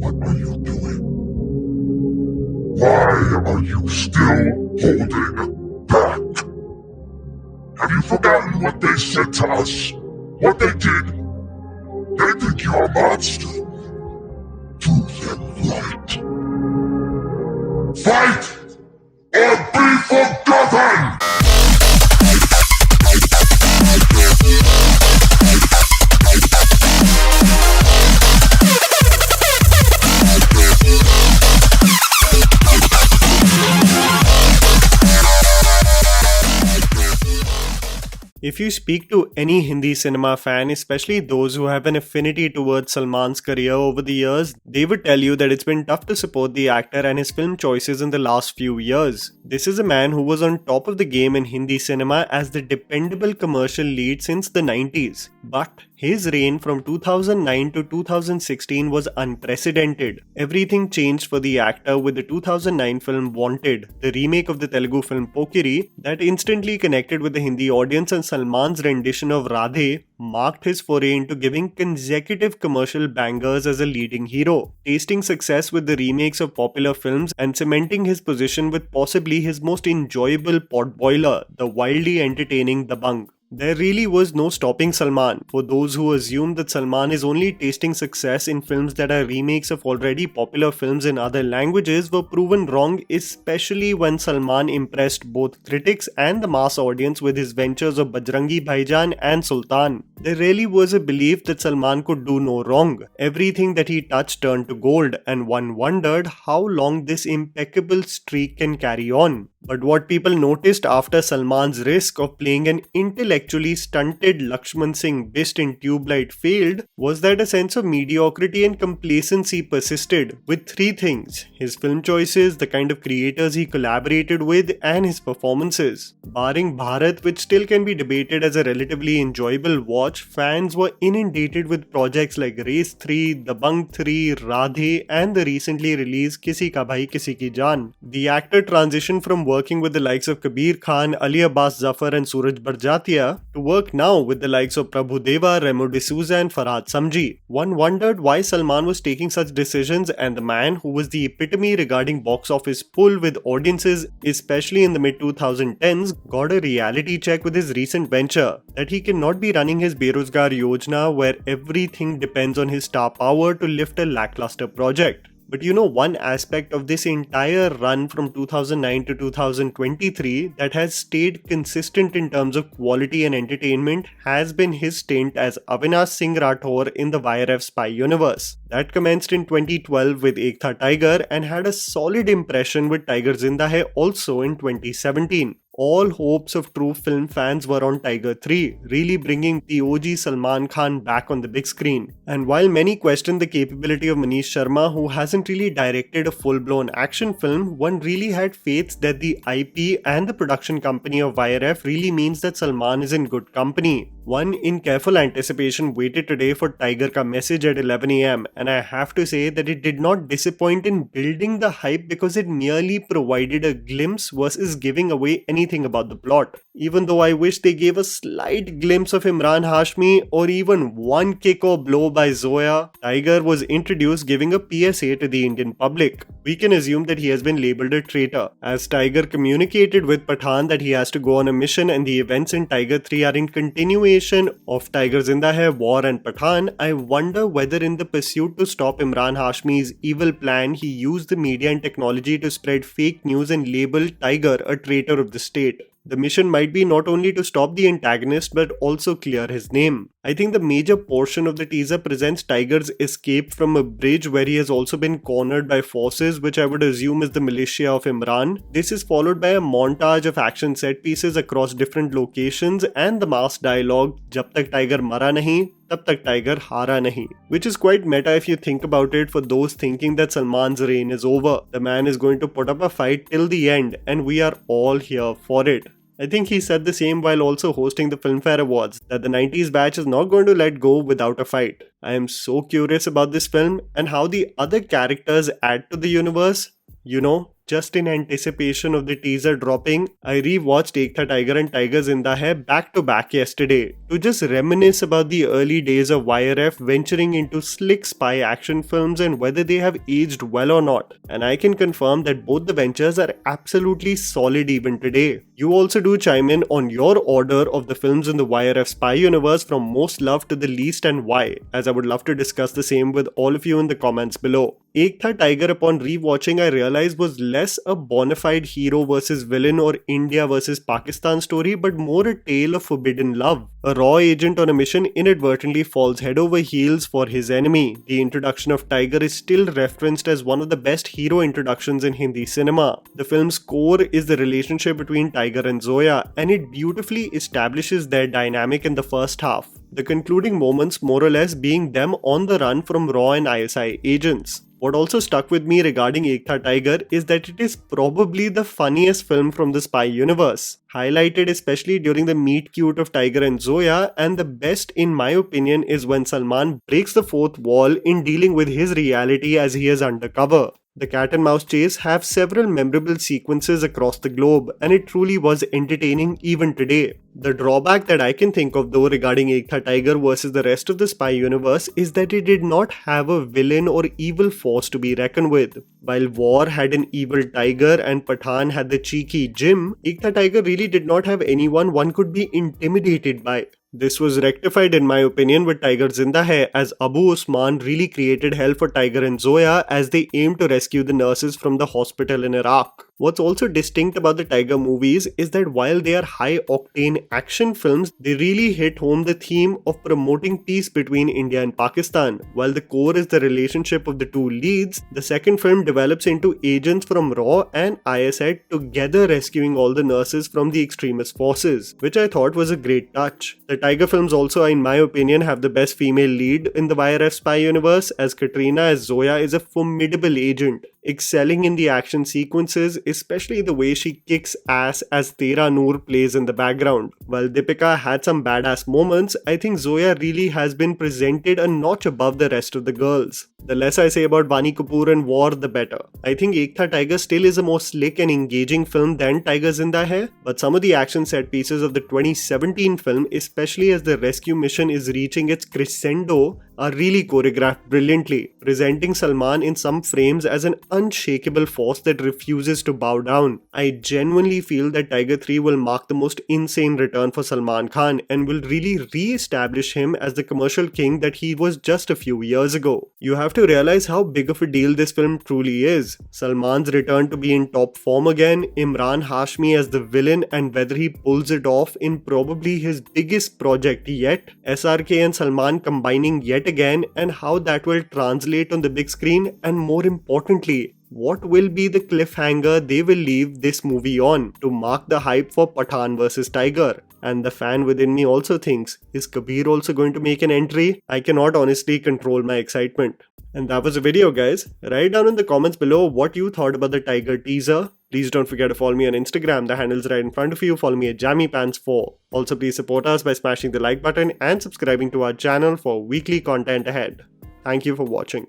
What are you doing? Why are you still holding back? Have you forgotten what they said to us? What they did? They think you're a monster. Do them right. Fight or be forgotten! If you speak to any Hindi cinema fan, especially those who have an affinity towards Salman's career over the years, they would tell you that it's been tough to support the actor and his film choices in the last few years. This is a man who was on top of the game in Hindi cinema as the dependable commercial lead since the 90s. But his reign from 2009 to 2016 was unprecedented. Everything changed for the actor with the 2009 film Wanted, the remake of the Telugu film Pokiri, that instantly connected with the Hindi audience, and Salman's rendition of Radhe marked his foray into giving consecutive commercial bangers as a leading hero, tasting success with the remakes of popular films and cementing his position with possibly his most enjoyable potboiler, the wildly entertaining Dabangg. There really was no stopping Salman. For those who assume that Salman is only tasting success in films that are remakes of already popular films in other languages were proven wrong, especially when Salman impressed both critics and the mass audience with his ventures of Bajrangi Bhaijaan and Sultan. There really was a belief that Salman could do no wrong. Everything that he touched turned to gold, and one wondered how long this impeccable streak can carry on. But what people noticed after Salman's risk of playing an intellectually stunted Lakshman Singh Bist in Tube Light failed was that a sense of mediocrity and complacency persisted, with three things: his film choices, the kind of creators he collaborated with, and his performances. Barring Bharat, which still can be debated as a relatively enjoyable watch, fans were inundated with projects like Race 3, Dabangg 3, Radhe, and the recently released Kisi Ka Bhai Kisi Ki Jaan. The actor transitioned from working with the likes of Kabir Khan, Ali Abbas Zafar and Suraj Barjatia to work now with the likes of Prabhu Deva, Remo D'Souza and Farhad Samji. One wondered why Salman was taking such decisions, and the man who was the epitome regarding box office pull with audiences, especially in the mid-2010s, got a reality check with his recent venture that he cannot be running his Berozgar Yojana where everything depends on his star power to lift a lackluster project. But one aspect of this entire run from 2009 to 2023 that has stayed consistent in terms of quality and entertainment has been his stint as Avinash Singh Rathore in the YRF spy universe. That commenced in 2012 with Ek Tha Tiger and had a solid impression with Tiger Zinda Hai also in 2017. All hopes of true film fans were on Tiger 3, really bringing the OG Salman Khan back on the big screen. And while many question the capability of Manish Sharma, who hasn't really directed a full-blown action film, one really had faith that the IP and the production company of YRF really means that Salman is in good company. One in careful anticipation waited today for Tiger Ka message at 11 am, and I have to say that it did not disappoint in building the hype because it merely provided a glimpse versus giving away anything about the plot. Even though I wish they gave a slight glimpse of Emraan Hashmi or even one kick or blow by Zoya, Tiger was introduced giving a PSA to the Indian public. We can assume that he has been labelled a traitor, as Tiger communicated with Pathan that he has to go on a mission and the events in Tiger 3 are in continuation of Tiger Zinda Hai, War and Pathan. I wonder whether in the pursuit to stop Emraan Hashmi's evil plan, he used the media and technology to spread fake news and label Tiger a traitor of the state. The mission might be not only to stop the antagonist but also clear his name. I think the major portion of the teaser presents Tiger's escape from a bridge where he has also been cornered by forces which I would assume is the militia of Imran. This is followed by a montage of action set pieces across different locations and the mass dialogue "Jab tak Tiger mara nahi, tab tak Tiger hara nahi," which is quite meta if you think about it for those thinking that Salman's reign is over. The man is going to put up a fight till the end and we are all here for it. I think he said the same while also hosting the Filmfare Awards, that the 90s batch is not going to let go without a fight. I am so curious about this film and how the other characters add to the universe. just in anticipation of the teaser dropping, I rewatched Ek Tha Tiger and Tiger Zinda Hai back to back yesterday to just reminisce about the early days of YRF venturing into slick spy action films and whether they have aged well or not. And I can confirm that both the ventures are absolutely solid even today. You also do chime in on your order of the films in the YRF spy universe from most loved to the least and why, as I would love to discuss the same with all of you in the comments below. Ek Tha Tiger, upon rewatching, I realized was less a bona fide hero versus villain or India versus Pakistan story, but more a tale of forbidden love. A raw agent on a mission inadvertently falls head over heels for his enemy. The introduction of Tiger is still referenced as one of the best hero introductions in Hindi cinema. The film's core is the relationship between Tiger and Zoya, and it beautifully establishes their dynamic in the first half. The concluding moments more or less being them on the run from RAW and ISI agents. What also stuck with me regarding Ek Tha Tiger is that it is probably the funniest film from the spy universe, highlighted especially during the meet cute of Tiger and Zoya, and the best in my opinion is when Salman breaks the fourth wall in dealing with his reality as he is undercover. The cat and mouse chase have several memorable sequences across the globe, and it truly was entertaining even today. The drawback that I can think of though regarding Ek Tha Tiger versus the rest of the spy universe is that it did not have a villain or evil force to be reckoned with. While War had an evil tiger and Pathan had the cheeky Jim, Ek Tha Tiger really did not have anyone one could be intimidated by. This was rectified in my opinion with Tiger Zinda Hai, as Abu Usman really created hell for Tiger and Zoya as they aimed to rescue the nurses from the hospital in Iraq. What's also distinct about the Tiger movies is that while they are high-octane action films, they really hit home the theme of promoting peace between India and Pakistan. While the core is the relationship of the two leads, the second film develops into agents from RAW and ISI together rescuing all the nurses from the extremist forces, which I thought was a great touch. The Tiger films also, in my opinion, have the best female lead in the YRF spy universe, as Katrina as Zoya is a formidable agent, excelling in the action sequences, especially the way she kicks ass as Tera Noor plays in the background. While Deepika had some badass moments, I think Zoya really has been presented a notch above the rest of the girls. The less I say about Vani Kapoor and War, the better. I think Ek Tha Tiger still is a more slick and engaging film than Tiger Zinda Hai, but some of the action set pieces of the 2017 film, especially as the rescue mission is reaching its crescendo, are really choreographed brilliantly, presenting Salman in some frames as an unshakable force that refuses to bow down. I genuinely feel that Tiger 3 will mark the most insane return for Salman Khan and will really re-establish him as the commercial king that he was just a few years ago. You have to realize how big of a deal this film truly is. Salman's return to be in top form again, Emraan Hashmi as the villain and whether he pulls it off in probably his biggest project yet, SRK and Salman combining yet again, and how that will translate on the big screen, and more importantly, what will be the cliffhanger they will leave this movie on to mark the hype for Pathan vs Tiger. And the fan within me also thinks, is Kabir also going to make an entry? I cannot honestly control my excitement. And that was the video, guys. Write down in the comments below what you thought about the Tiger teaser. Please don't forget to follow me on Instagram, the handle's right in front of you. Follow me at JammyPants4. Also, please support us by smashing the like button and subscribing to our channel for weekly content ahead. Thank you for watching.